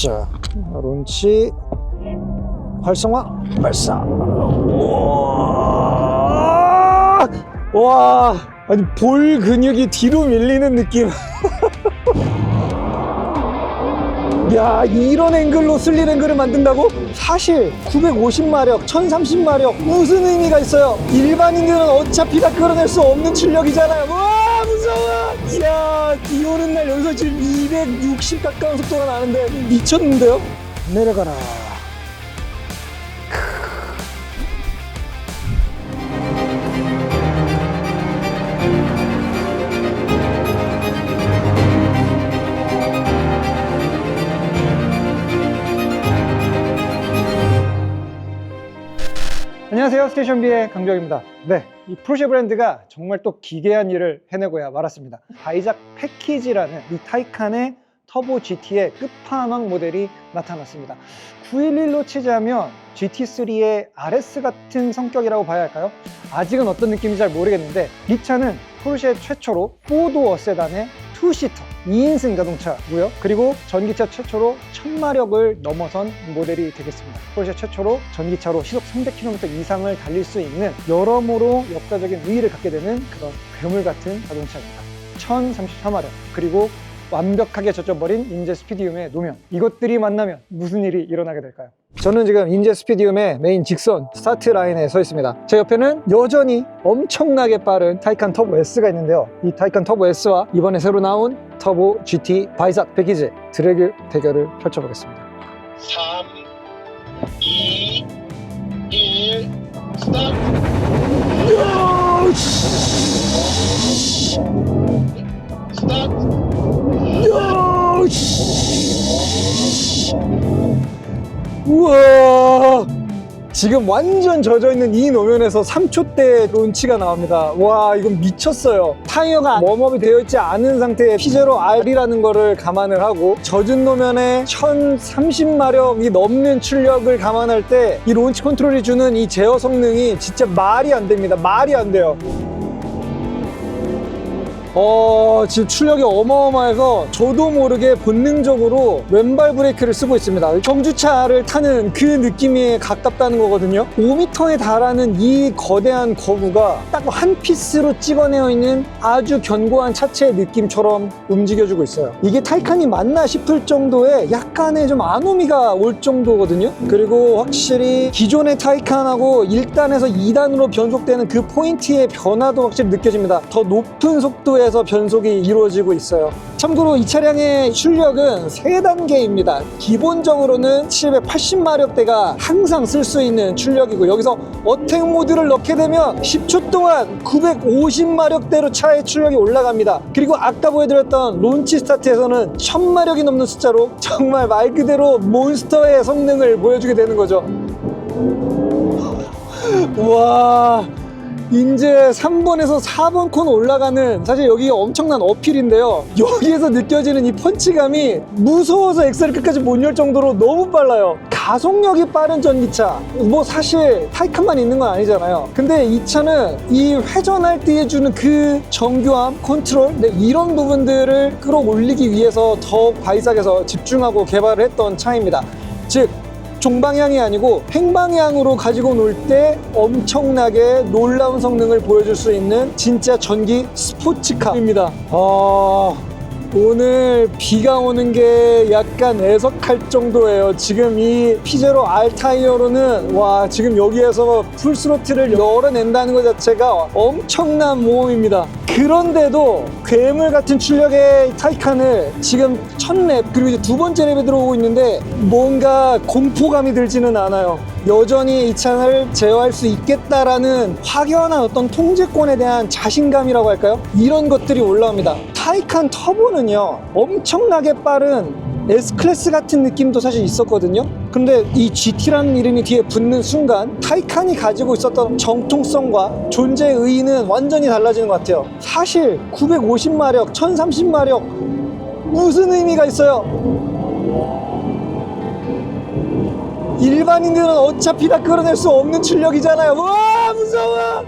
자, 론치 활성화 발사. 와, 아니 볼 근육이 뒤로 밀리는 느낌. 야, 이런 앵글로 슬립 앵글을 만든다고? 사실 950마력, 1030마력 무슨 의미가 있어요? 일반인들은 어차피 다 끌어낼 수 없는 출력이잖아요. 와, 무서워. 이야, 비 오는 날 여기서 지금 260 가까운 속도가 나는데 미쳤는데요? 내려가라. 안녕하세요, 스테이션B의 강주혁입니다. 네, 이 포르쉐 브랜드가 정말 또 기괴한 일을 해내고야 말았습니다. 바이작 패키지라는 이 타이칸의 터보 GT의 끝판왕 모델이 나타났습니다. 911로 치자면 GT3의 RS 같은 성격이라고 봐야 할까요? 아직은 어떤 느낌인지 잘 모르겠는데, 이 차는 포르쉐 최초로 4도어 세단의 2시터 2인승 자동차고요. 그리고 전기차 최초로 1000마력을 넘어선 모델이 되겠습니다. 포르쉐 최초로 전기차로 시속 300km 이상을 달릴 수 있는 여러모로 역사적인 의의를 갖게 되는 그런 괴물 같은 자동차입니다. 1034마력, 그리고 완벽하게 젖어버린 인제 스피디움의 노면, 이것들이 만나면 무슨 일이 일어나게 될까요? 저는 지금 인제 스피디움의 메인 직선 스타트 라인에 서 있습니다. 제 옆에는 여전히 엄청나게 빠른 타이칸 터보 S가 있는데요. 이 타이칸 터보 S와 이번에 새로 나온 터보 GT 바이작 패키지 드래그 대결을 펼쳐보겠습니다. 3, 2, 1, 스타트! 스타트! 우와, 지금 완전 젖어있는 이 노면에서 3초대 론치가 나옵니다. 와, 이건 미쳤어요. 타이어가 웜업이 되어 있지 않은 상태의 피제로 R이라는 거를 감안을 하고 젖은 노면에 1030마력이 넘는 출력을 감안할 때 이 론치 컨트롤이 주는 이 제어 성능이 진짜 말이 안 됩니다. 말이 안 돼요. 지금 출력이 어마어마해서 저도 모르게 본능적으로 왼발 브레이크를 쓰고 있습니다. 경주차를 타는 그 느낌에 가깝다는 거거든요. 5m에 달하는 이 거대한 거구가 딱 한 피스로 찍어내어 있는 아주 견고한 차체의 느낌처럼 움직여주고 있어요. 이게 타이칸이 맞나 싶을 정도의 약간의 좀 아노미가 올 정도거든요. 그리고 확실히 기존의 타이칸하고 1단에서 2단으로 변속되는 그 포인트의 변화도 확실히 느껴집니다. 더 높은 속도에서 변속이 이루어지고 있어요. 참고로 이 차량의 출력은 3단계입니다. 기본적으로는 780마력대가 항상 쓸 수 있는 출력이고, 여기서 어택 모드를 넣게 되면 10초 동안 950마력대로 차의 출력이 올라갑니다. 그리고 아까 보여드렸던 론치 스타트에서는 1000마력이 넘는 숫자로 정말 말 그대로 몬스터의 성능을 보여주게 되는 거죠. 와, 이제 3번에서 4번 코너 올라가는, 사실 여기가 엄청난 어필인데요. 여기에서 느껴지는 이 펀치감이 무서워서 엑셀을 끝까지 못 열 정도로 너무 빨라요. 가속력이 빠른 전기차, 뭐 사실 타이칸만 있는 건 아니잖아요. 근데 이 차는 이 회전할 때 해주는 그 정교함, 컨트롤, 이런 부분들을 끌어올리기 위해서 더 바이작에서 집중하고 개발을 했던 차입니다. 즉, 종방향이 아니고 횡방향으로 가지고 놀 때 엄청나게 놀라운 성능을 보여줄 수 있는 진짜 전기 스포츠카입니다. 오늘 비가 오는 게 약간 애석할 정도예요. 지금 이 피제로 R 타이어로는 와, 지금 여기에서 풀스로틀을 열어낸다는 것 자체가 엄청난 모험입니다. 그런데도 괴물 같은 출력의 타이칸을 지금 첫 랩, 그리고 이제 두 번째 랩에 들어오고 있는데 뭔가 공포감이 들지는 않아요. 여전히 이 차를 제어할 수 있겠다라는 확연한 어떤 통제권에 대한 자신감이라고 할까요? 이런 것들이 올라옵니다. 타이칸 터보는요, 엄청나게 빠른 S클래스 같은 느낌도 사실 있었거든요. 근데 이 GT라는 이름이 뒤에 붙는 순간 타이칸이 가지고 있었던 정통성과 존재의 의의는 완전히 달라지는 것 같아요. 사실 950마력, 1030마력 무슨 의미가 있어요? 일반인들은 어차피 다 끌어낼 수 없는 출력이잖아요. 와, 무서워.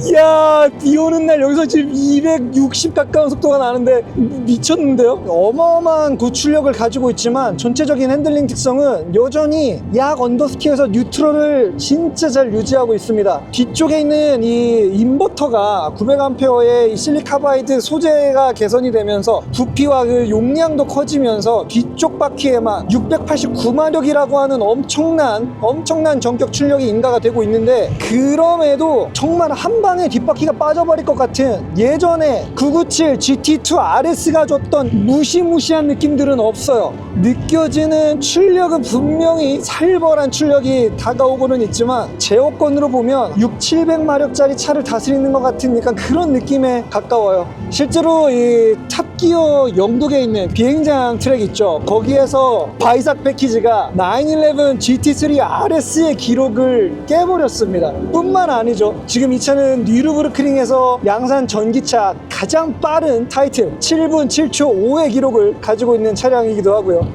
이야, 비 오는 날 여기서 지금 260 가까운 속도가 나는데 미쳤는데요? 어마어마한 고출력을 가지고 있지만 전체적인 핸들링 특성은 여전히 약 언더스키에서 뉴트럴을 진짜 잘 유지하고 있습니다. 뒤쪽에 있는 이 인버터가 900A의 이 실리카바이드 소재가 개선이 되면서 부피와 그 용량도 커지면서 뒤쪽 바퀴에만 689마력이라고 하는 엄청난 전격 출력이 인가가 되고 있는데, 그럼에도 정말 한 방에 뒷바퀴가 빠져버릴 것 같은 예전에 997 GT2 RS가 줬던 무시무시한 느낌들은 없어요. 느껴지는 출력은 분명히 살벌한 출력이 다가오고는 있지만 제어권으로 보면 600~700마력짜리 차를 다스리는 것 같은 약간 그런 느낌에 가까워요. 실제로 이 탑기어 영국에 있는 비행장 트랙 있죠. 거기에서 바이삭 패키지가 911 GT3 RS의 기록을 깨버렸습니다. 뿐만 아니죠. 지금 이 차는 뉴르부르크링에서 양산 전기차 가장 빠른 타이틀 7분 7초 5의 기록을 가지고 있는 차량이기도 하고요.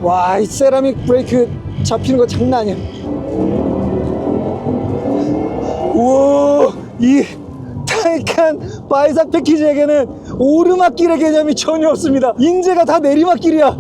와, 이 세라믹 브레이크 잡히는 거 장난 아니야. 우와, 이 타이칸 바이삭 패키지에게는 오르막길의 개념이 전혀 없습니다. 인재가 다 내리막길이야.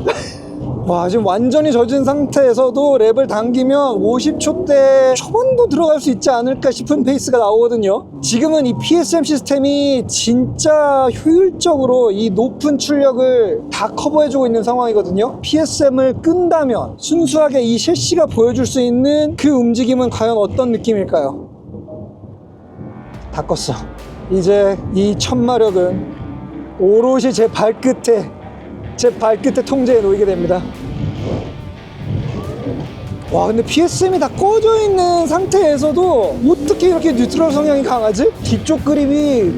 와, 지금 완전히 젖은 상태에서도 랩을 당기면 50초대 초반도 들어갈 수 있지 않을까 싶은 페이스가 나오거든요. 지금은 이 PSM 시스템이 진짜 효율적으로 이 높은 출력을 다 커버해주고 있는 상황이거든요. PSM을 끈다면 순수하게 이 셰시가 보여줄 수 있는 그 움직임은 과연 어떤 느낌일까요? 다 껐어. 이제 이 1000마력은 오롯이 제 발끝에 통제해 놓이게 됩니다. 와, 근데 PSM이 다 꺼져 있는 상태에서도 어떻게 이렇게 뉴트럴 성향이 강하지? 뒤쪽 그립이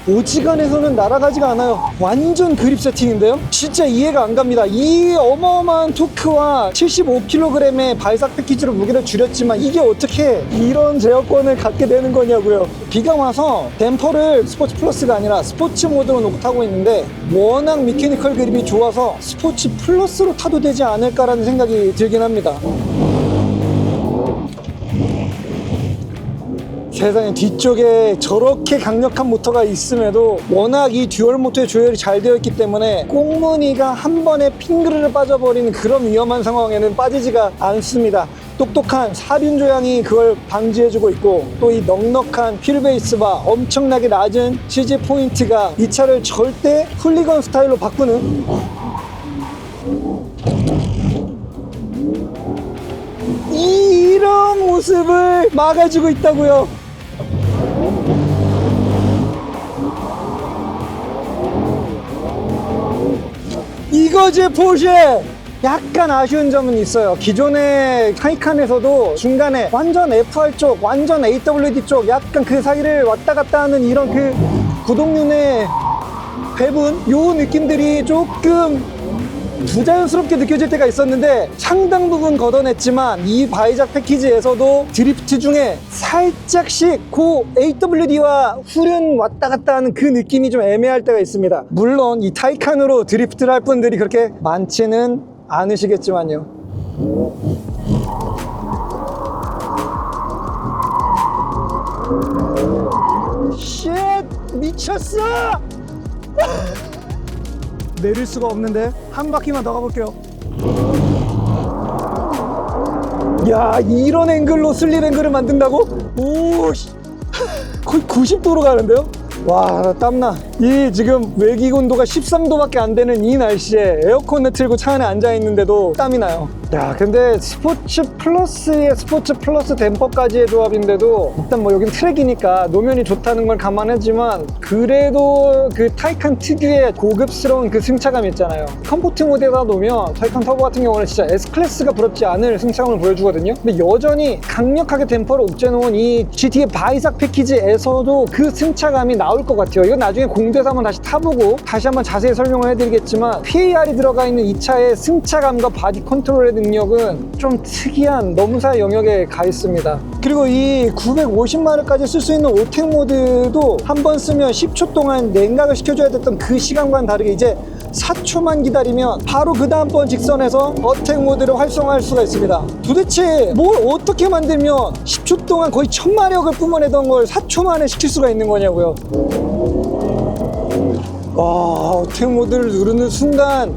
오지간해서는 날아가지가 않아요. 완전 그립 세팅인데요? 진짜 이해가 안 갑니다. 이 어마어마한 토크와 75kg의 바이삭 패키지로 무게를 줄였지만 이게 어떻게 이런 제어권을 갖게 되는 거냐고요. 비가 와서 댐퍼를 스포츠 플러스가 아니라 스포츠 모드로 놓고 타고 있는데 워낙 미케니컬 그립이 좋아서 스포츠 플러스로 타도 되지 않을까라는 생각이 들긴 합니다. 세상에, 뒤쪽에 저렇게 강력한 모터가 있음에도 워낙 이 듀얼 모터의 조열이 잘 되어 있기 때문에 꽁무니가 한 번에 핑그르르 빠져버리는 그런 위험한 상황에는 빠지지가 않습니다. 똑똑한 사륜 조향이 그걸 방지해주고 있고, 또 이 넉넉한 휠베이스와 엄청나게 낮은 CG 포인트가 이 차를 절대 훌리건 스타일로 바꾸는 이런 모습을 막아주고 있다고요. 이거지 포르쉐! 약간 아쉬운 점은 있어요. 기존의 타이칸에서도 중간에 완전 FR 쪽, 완전 AWD 쪽 약간 그 사이를 왔다 갔다 하는 이런 그 구동륜의 배분, 요 느낌들이 조금 부자연스럽게 느껴질 때가 있었는데 상당 부분 걷어냈지만 이 바이작 패키지에서도 드리프트 중에 살짝씩 그 AWD와 후륜 왔다 갔다 하는 그 느낌이 좀 애매할 때가 있습니다. 물론 이 타이칸으로 드리프트를 할 분들이 그렇게 많지는 않으시겠지만요. 쉣! 미쳤어! 내릴 수가 없는데 한 바퀴만 더 가볼게요. 야, 이런 앵글로 슬립 앵글을 만든다고? 오, 거의 90도로 가는데요? 와, 나 땀나. 이 지금 외기 온도가 13도밖에 안 되는 이 날씨에 에어컨을 틀고 차 안에 앉아 있는데도 땀이 나요. 야, 근데 스포츠 플러스의 스포츠 플러스 댐퍼까지의 조합인데도 일단 뭐 여긴 트랙이니까 노면이 좋다는 걸 감안하지만 그래도 그 타이칸 특유의 고급스러운 그 승차감 있잖아요. 컴포트 모드에다 놓으면 타이칸 터보 같은 경우는 진짜 S클래스가 부럽지 않을 승차감을 보여주거든요. 근데 여전히 강력하게 댐퍼를 옵재놓은 이 GT의 바이삭 패키지에서도 그 승차감이 나올 것 같아요. 이건 나중에 공도에서 한번 다시 타보고 다시 한번 자세히 설명을 해드리겠지만, PAR이 들어가 있는 이 차의 승차감과 바디 컨트롤의 능력은 좀 특이한 넘사 영역에 가 있습니다. 그리고 이 950마력까지 쓸 수 있는 오텍 모드도 한 번 쓰면 10초 동안 냉각을 시켜줘야 됐던 그 시간과는 다르게 이제 4초만 기다리면 바로 그 다음번 직선에서 어택 모드를 활성화할 수가 있습니다. 도대체 뭘 어떻게 만들면 10초 동안 거의 1000마력을 뿜어내던 걸 4초 만에 시킬 수가 있는 거냐고요. 와, 어택 모드를 누르는 순간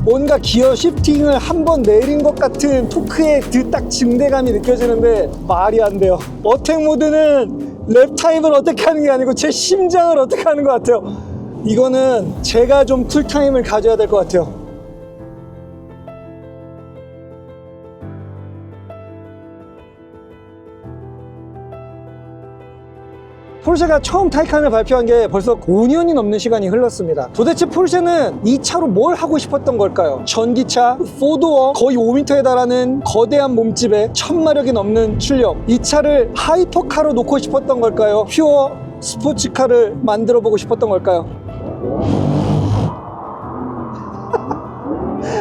뭔가 기어 시프팅을 한 번 내린 것 같은 토크의 그 딱 증대감이 느껴지는데 말이 안 돼요. 어택 모드는 랩 타임을 어떻게 하는 게 아니고 제 심장을 어떻게 하는 것 같아요. 이거는 제가 좀 쿨타임을 가져야 될 것 같아요. 포르쉐가 처음 타이칸을 발표한 게 벌써 5년이 넘는 시간이 흘렀습니다. 도대체 포르쉐는 이 차로 뭘 하고 싶었던 걸까요? 전기차, 4도어, 거의 5m에 달하는 거대한 몸집에 1000마력이 넘는 출력. 이 차를 하이퍼카로 놓고 싶었던 걸까요? 퓨어 스포츠카를 만들어 보고 싶었던 걸까요?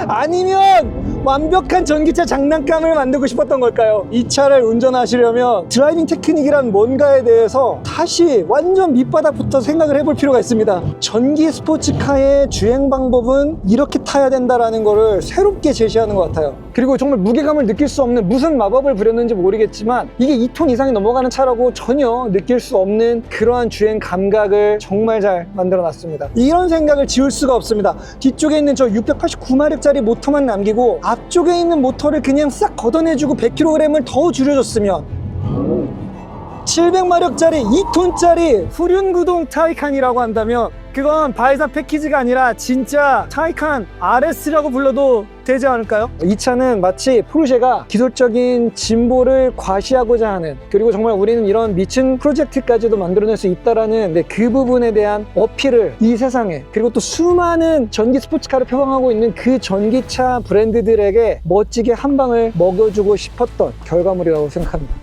아니면 완벽한 전기차 장난감을 만들고 싶었던 걸까요? 이 차를 운전하시려면 드라이빙 테크닉이란 뭔가에 대해서 다시 완전 밑바닥부터 생각을 해볼 필요가 있습니다. 전기 스포츠카의 주행 방법은 이렇게 타야 된다라는 거를 새롭게 제시하는 것 같아요. 그리고 정말 무게감을 느낄 수 없는, 무슨 마법을 부렸는지 모르겠지만 이게 2톤 이상이 넘어가는 차라고 전혀 느낄 수 없는 그러한 주행 감각을 정말 잘 만들어 놨습니다. 이런 생각을 지울 수가 없습니다. 뒤쪽에 있는 저 689마력짜리 모터만 남기고 앞쪽에 있는 모터를 그냥 싹 걷어내주고 100kg을 더 줄여줬으면 700마력짜리 2톤짜리 후륜구동 타이칸이라고 한다면 그건 바이사 패키지가 아니라 진짜 타이칸 RS라고 불러도 되지 않을까요? 이 차는 마치 포르쉐가 기술적인 진보를 과시하고자 하는, 그리고 정말 우리는 이런 미친 프로젝트까지도 만들어낼 수 있다라는 그 부분에 대한 어필을 이 세상에, 그리고 또 수많은 전기 스포츠카를 표방하고 있는 그 전기차 브랜드들에게 멋지게 한 방을 먹여주고 싶었던 결과물이라고 생각합니다.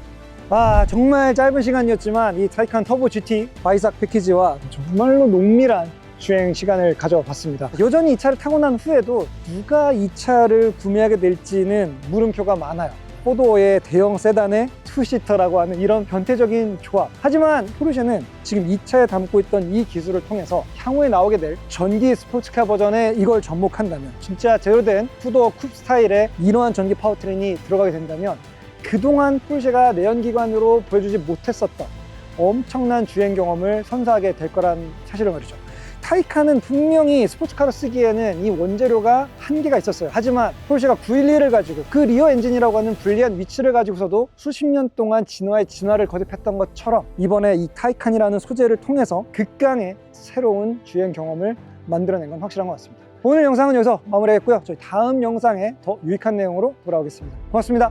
정말 짧은 시간이었지만 이 타이칸 터보 GT 바이삭 패키지와 정말로 농밀한 주행 시간을 가져와 봤습니다. 여전히 이 차를 타고 난 후에도 누가 이 차를 구매하게 될지는 물음표가 많아요. 4도어의 대형 세단의 투시터라고 하는 이런 변태적인 조합. 하지만 포르쉐는 지금 이 차에 담고 있던 이 기술을 통해서 향후에 나오게 될 전기 스포츠카 버전에 이걸 접목한다면, 진짜 제대로된 2도어 쿱 스타일의 이러한 전기 파워트레인이 들어가게 된다면 그동안 포르쉐가 내연기관으로 보여주지 못했었던 엄청난 주행 경험을 선사하게 될 거란 사실을 말이죠. 타이칸은 분명히 스포츠카로 쓰기에는 이 원재료가 한계가 있었어요. 하지만 포르쉐가 911을 가지고 그 리어 엔진이라고 하는 불리한 위치를 가지고서도 수십 년 동안 진화의 진화를 거듭했던 것처럼 이번에 이 타이칸이라는 소재를 통해서 극강의 새로운 주행 경험을 만들어낸 건 확실한 것 같습니다. 오늘 영상은 여기서 마무리하겠고요. 저희 다음 영상에 더 유익한 내용으로 돌아오겠습니다. 고맙습니다.